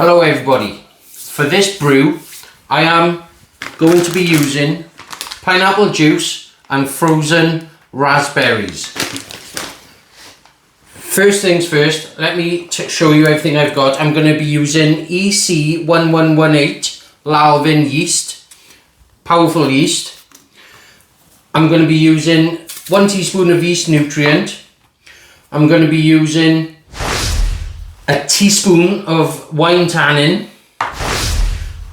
Hello everybody. For this brew I am going to be using pineapple juice and frozen raspberries. First things first, let me show you everything I've got. I'm going to be using EC1118 Lalvin yeast, powerful yeast. I'm going to be using 1 teaspoon of yeast nutrient. I'm going to be using a teaspoon of wine tannin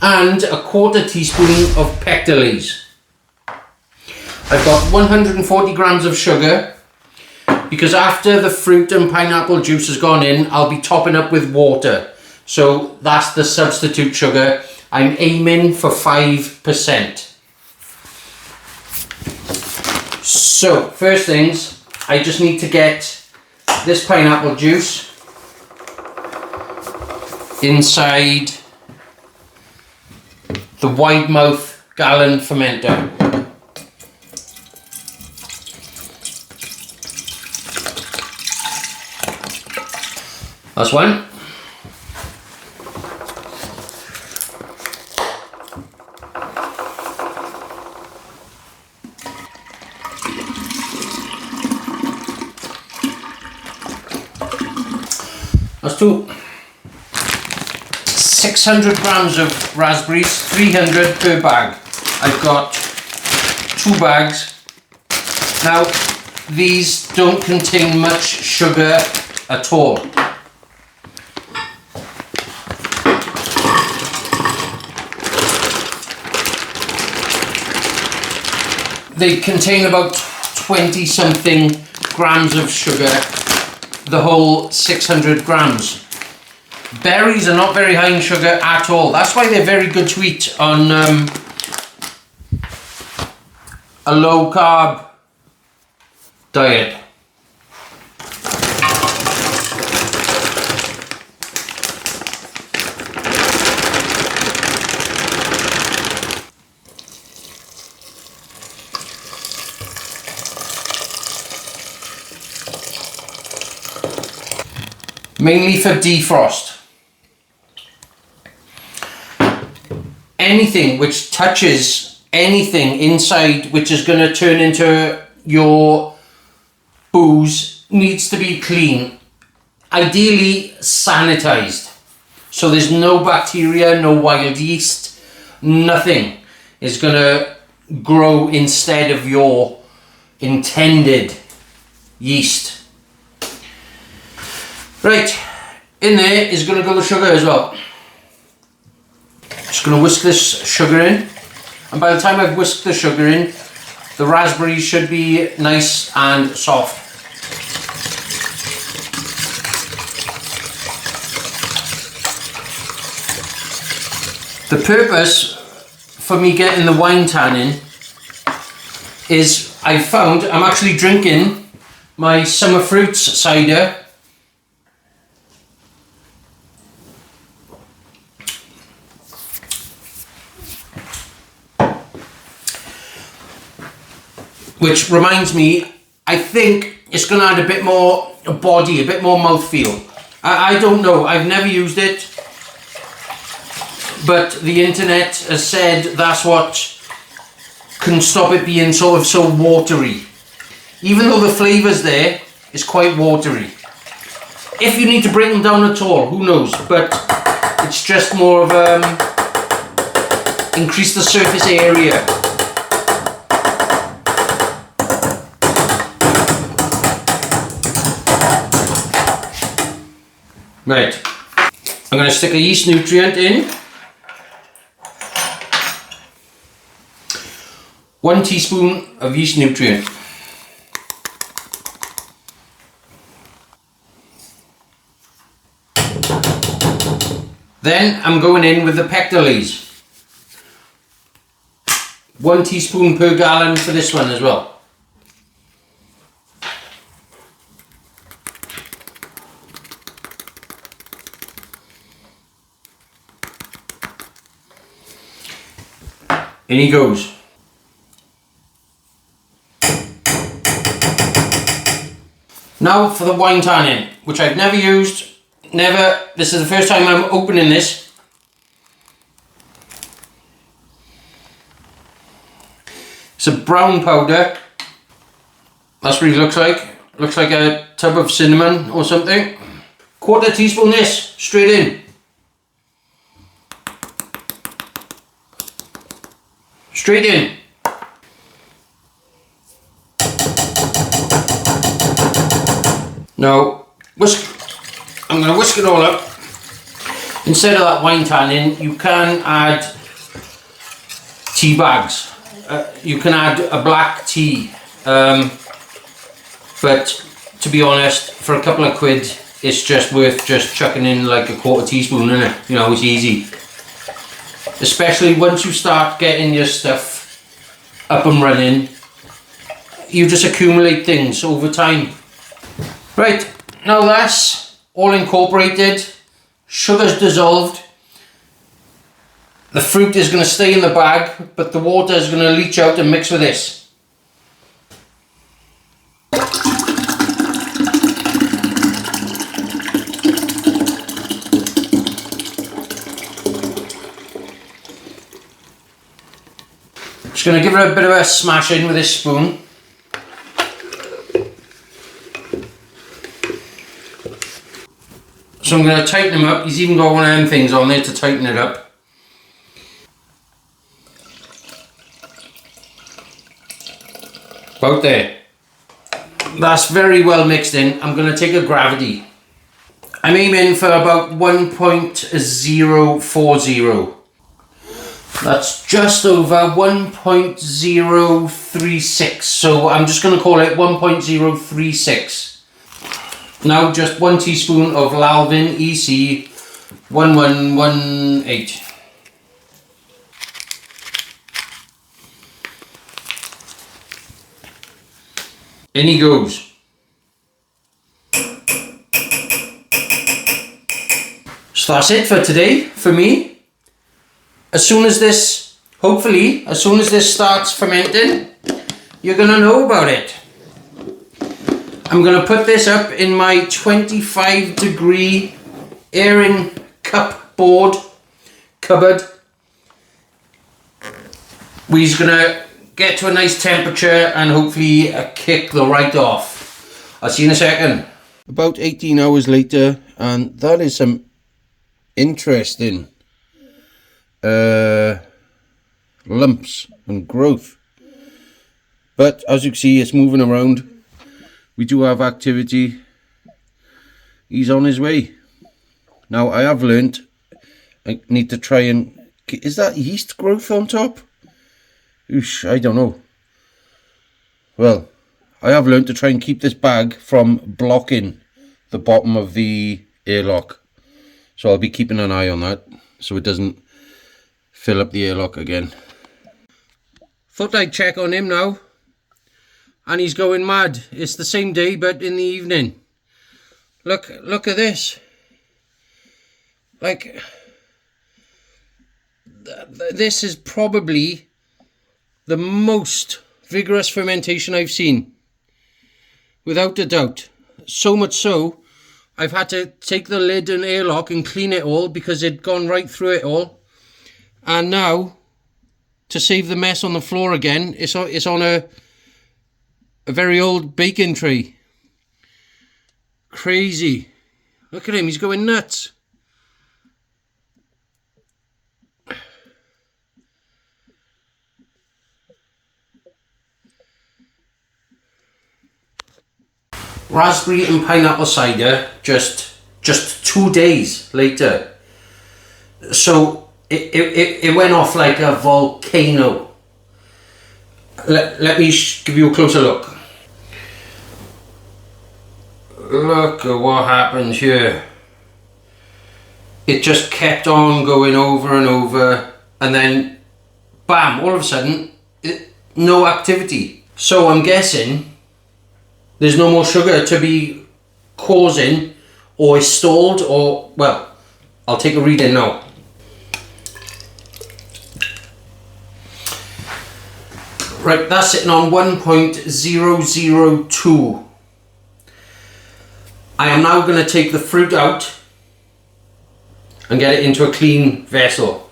and a 1/4 teaspoon of Pectinase. I've got 140 grams of sugar because after the fruit and pineapple juice has gone in, I'll be topping up with water. So that's the substitute sugar. I'm aiming for 5%. So first things, I just need to get this pineapple juice inside the wide mouth gallon fermenter. That's one. That's two. 600 grams of raspberries, 300 per bag. I've got 2 bags. Now, these don't contain much sugar at all. They contain about 20 something grams of sugar, the whole 600 grams. Berries are not very high in sugar at all. That's why they're very good to eat on a low carb diet. Mainly for defrost. Anything which touches anything inside which is going to turn into your booze needs to be clean. Ideally sanitized. So there's no bacteria, no wild yeast, nothing is going to grow instead of your intended yeast. Right, in there is going to go the sugar as well. Just going to whisk this sugar in, and by the time I've whisked the sugar in, the raspberries should be nice and soft. The purpose for me getting the wine tannin is I found I'm actually drinking my summer fruits cider. Which reminds me, I think it's going to add a bit more body, a bit more mouthfeel. I don't know, I've never used it, but the internet has said that's what can stop it being sort of so watery. Even though the flavour's there, it's quite watery. If you need to bring them down at all, who knows, but it's just more of increase the surface area. Right, I'm going to stick a yeast nutrient in. 1 teaspoon of yeast nutrient. Then I'm going in with the Pectinase. 1 teaspoon per gallon for this one as well. In he goes. Now for the wine tannin, which I've never used. This is the first time I'm opening this. It's a brown powder. That's what it looks like. Looks like a tub of cinnamon or something. Quarter teaspoon this, straight in. Straight in. Now, I'm going to whisk it all up. Instead of that wine tannin, you can add tea bags. You can add a black tea. But to be honest, for a couple of quid, it's just worth just chucking in like a quarter teaspoon in it. You know, it's easy. Especially once you start getting your stuff up and running, you just accumulate things over time. Right, now that's all incorporated, sugar's dissolved, the fruit is going to stay in the bag, but the water is going to leach out and mix with this. Just going to give it a bit of a smash in with this spoon. So I'm going to tighten them up. He's even got one of them things on there to tighten it up. About there. That's very well mixed in. I'm going to take a gravity. I'm aiming for about 1.040. That's just over 1.036. So I'm just going to call it 1.036. Now just 1 teaspoon of Lalvin EC 1118. In he goes. So that's it for today, for me. As soon as this, hopefully, as soon as this starts fermenting, you're going to know about it. I'm going to put this up in my 25-degree airing cupboard. We're going to get to a nice temperature and hopefully kick the right off. I'll see you in a second. About 18 hours later, and that is some interesting lumps and growth. But as you can see, it's moving around. We do have activity. He's on his way. Now I have learnt I need to try and... Is that yeast growth on top? Oosh, I don't know. Well, I have learnt to try and keep this bag from blocking the bottom of the airlock. So I'll be keeping an eye on that so it doesn't fill up the airlock again. Thought I'd check on him now. And he's going mad. It's the same day, but in the evening. Look at this. Like, this is probably the most vigorous fermentation I've seen. Without a doubt. So much so, I've had to take the lid and airlock and clean it all because it'd gone right through it all. And now, to save the mess on the floor again, it's on a very old baking tray. Crazy. Look at him, he's going nuts. Raspberry and pineapple cider just 2 days later. So it went off like a volcano. Let me give you a closer look. Look at what happened here. It just kept on going over and over, and then bam, all of a sudden no activity. So I'm guessing there's no more sugar to be causing, or is stalled, or, well, I'll take a reading now. Right, that's sitting on 1.002. I am now going to take the fruit out and get it into a clean vessel.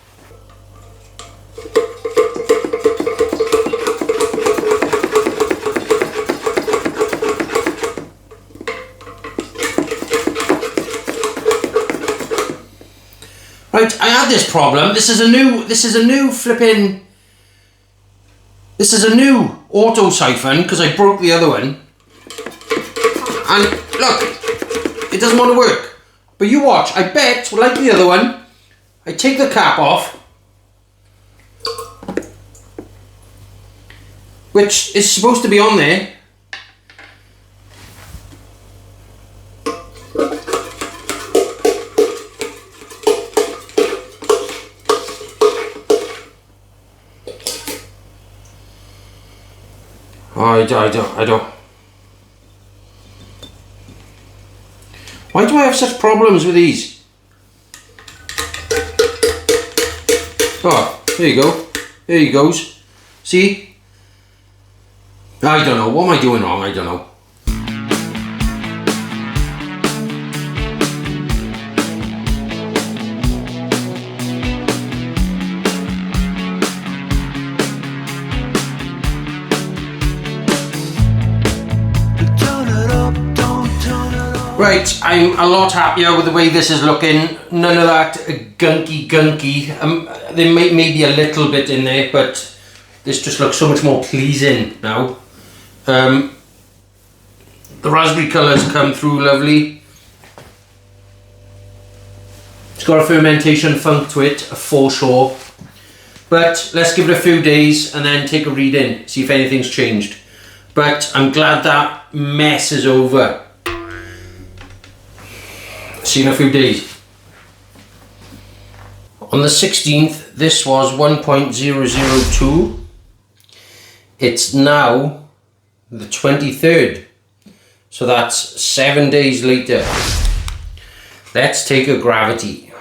Right, I had this problem. This is a new auto siphon because I broke the other one. And look, it doesn't want to work. But you watch, I bet, like the other one, I take the cap off, which is supposed to be on there. I don't. Why do I have such problems with these? Oh, there you go. There he goes. See? I don't know. What am I doing wrong? I don't know. Right, I'm a lot happier with the way this is looking. None of that gunky. There may be a little bit in there, but this just looks so much more pleasing now. The raspberry colours come through lovely. It's got a fermentation funk to it, for sure. But let's give it a few days and then take a read in, see if anything's changed. But I'm glad that mess is over. See you in a few days. On the 16th, this was 1.002. It's now the 23rd. So that's 7 days later. Let's take a gravity.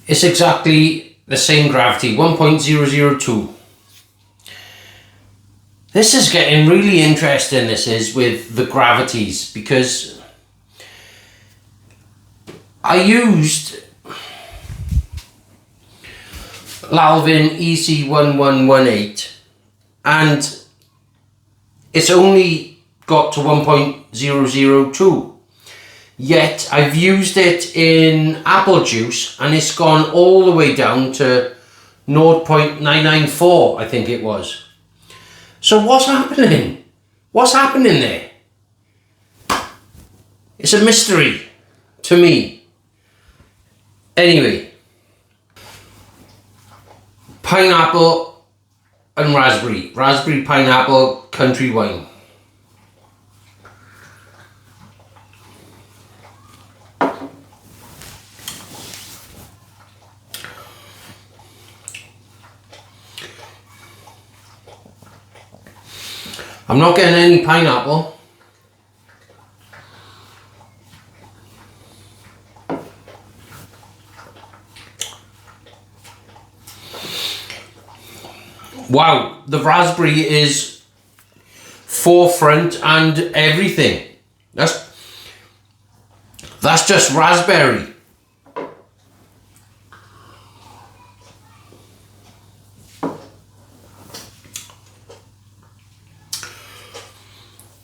It's exactly the same gravity, 1.002. This is getting really interesting, this is, with the gravities, because I used Lalvin EC1118 and it's only got to 1.002. Yet I've used it in apple juice and it's gone all the way down to 0.994, I think it was. So what's happening? What's happening there? It's a mystery to me. Anyway, pineapple and raspberry pineapple country wine. I'm not getting any pineapple. Wow, the raspberry is forefront and everything. That's just raspberry.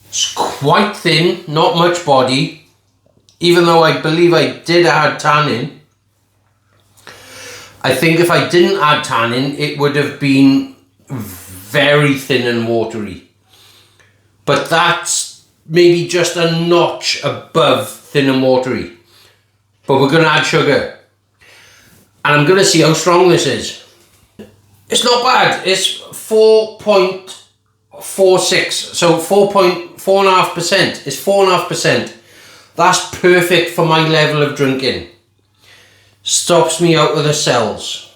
It's quite thin, not much body, even though I believe I did add tannin. I think if I didn't add tannin, it would have been very thin and watery. But that's maybe just a notch above thin and watery. But we're going to add sugar. And I'm going to see how strong this is. It's not bad. It's 4.46. So 4.5%. It's 4.5%. That's perfect for my level of drinking. Stops me out of the cells.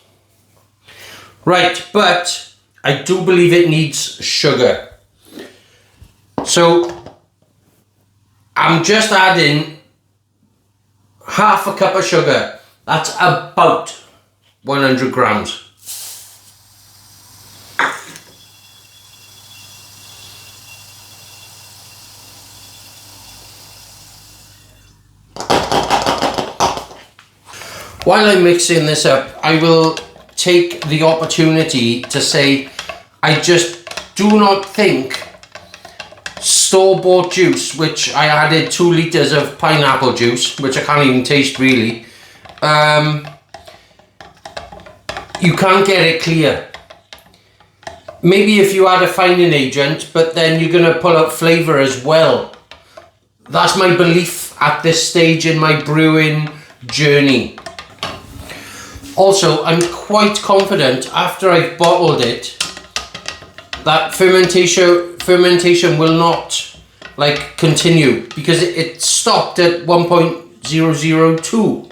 Right, but I do believe it needs sugar. So I'm just adding half a cup of sugar. That's about 100 grams. While I'm mixing this up, I will take the opportunity to say I just do not think store-bought juice, which I added 2 litres of pineapple juice, which I can't even taste really, you can't get it clear. Maybe if you add a fining agent, but then you're going to pull out flavour as well. That's my belief at this stage in my brewing journey. Also, I'm quite confident after I've bottled it that fermentation will not like continue, because it stopped at 1.002.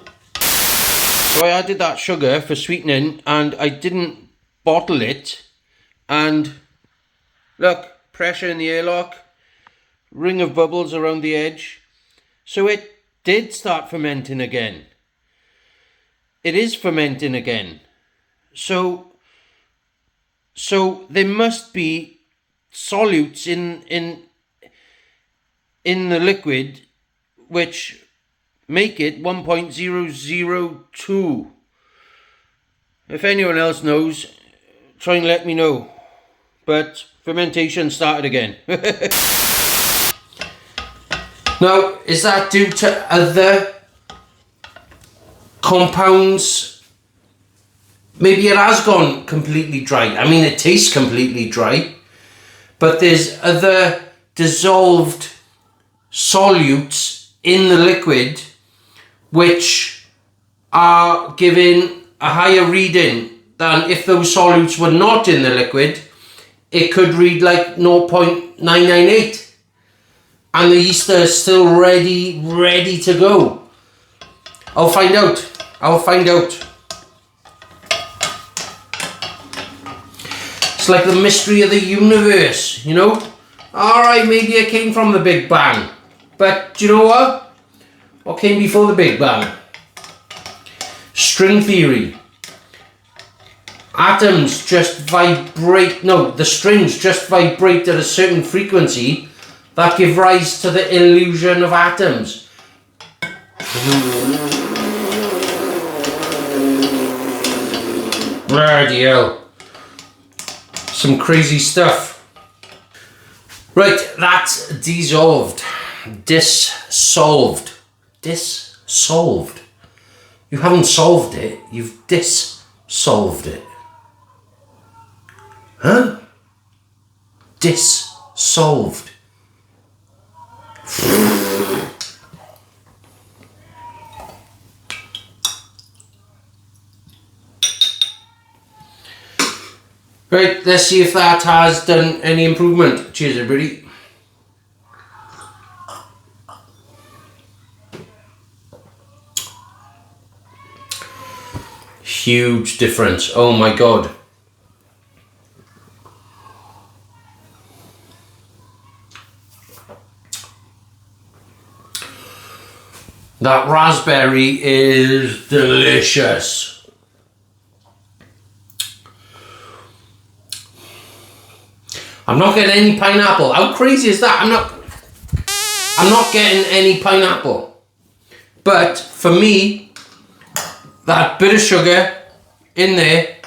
So I added that sugar for sweetening and I didn't bottle it, and look, pressure in the airlock, ring of bubbles around the edge. So it did start fermenting again. It is fermenting again. So there must be solutes in the liquid which make it 1.002. If anyone else knows, try and let me know. But fermentation started again. Now, is that due to other compounds? Maybe it has gone completely dry. I mean, it tastes completely dry, but there's other dissolved solutes in the liquid which are giving a higher reading than if those solutes were not in the liquid. It could read like 0.998 and the yeast is still ready to go. I'll find out. It's like the mystery of the universe, you know? Alright, maybe it came from the Big Bang. But do you know what? What came before the Big Bang? String theory. Atoms just vibrate, no, the strings just vibrate at a certain frequency that give rise to the illusion of atoms. Bloody hell. Some crazy stuff. Right, that's dissolved. Dissolved. You haven't solved it, you've dissolved it. Huh? Dissolved. Right, let's see if that has done any improvement. Cheers, everybody. Huge difference. Oh my god. That raspberry is delicious. I'm not getting any pineapple. How crazy is that? I'm not getting any pineapple. But for me, that bit of sugar in there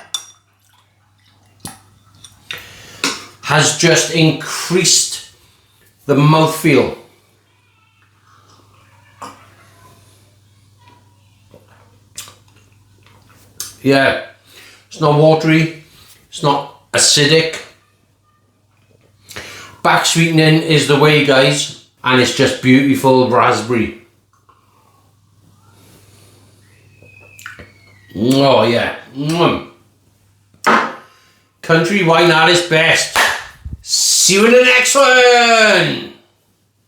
has just increased the mouthfeel. Yeah, it's not watery, it's not acidic. Back sweetening is the way, guys, and it's just beautiful raspberry. Oh yeah. Country wine at its best. See you in the next one.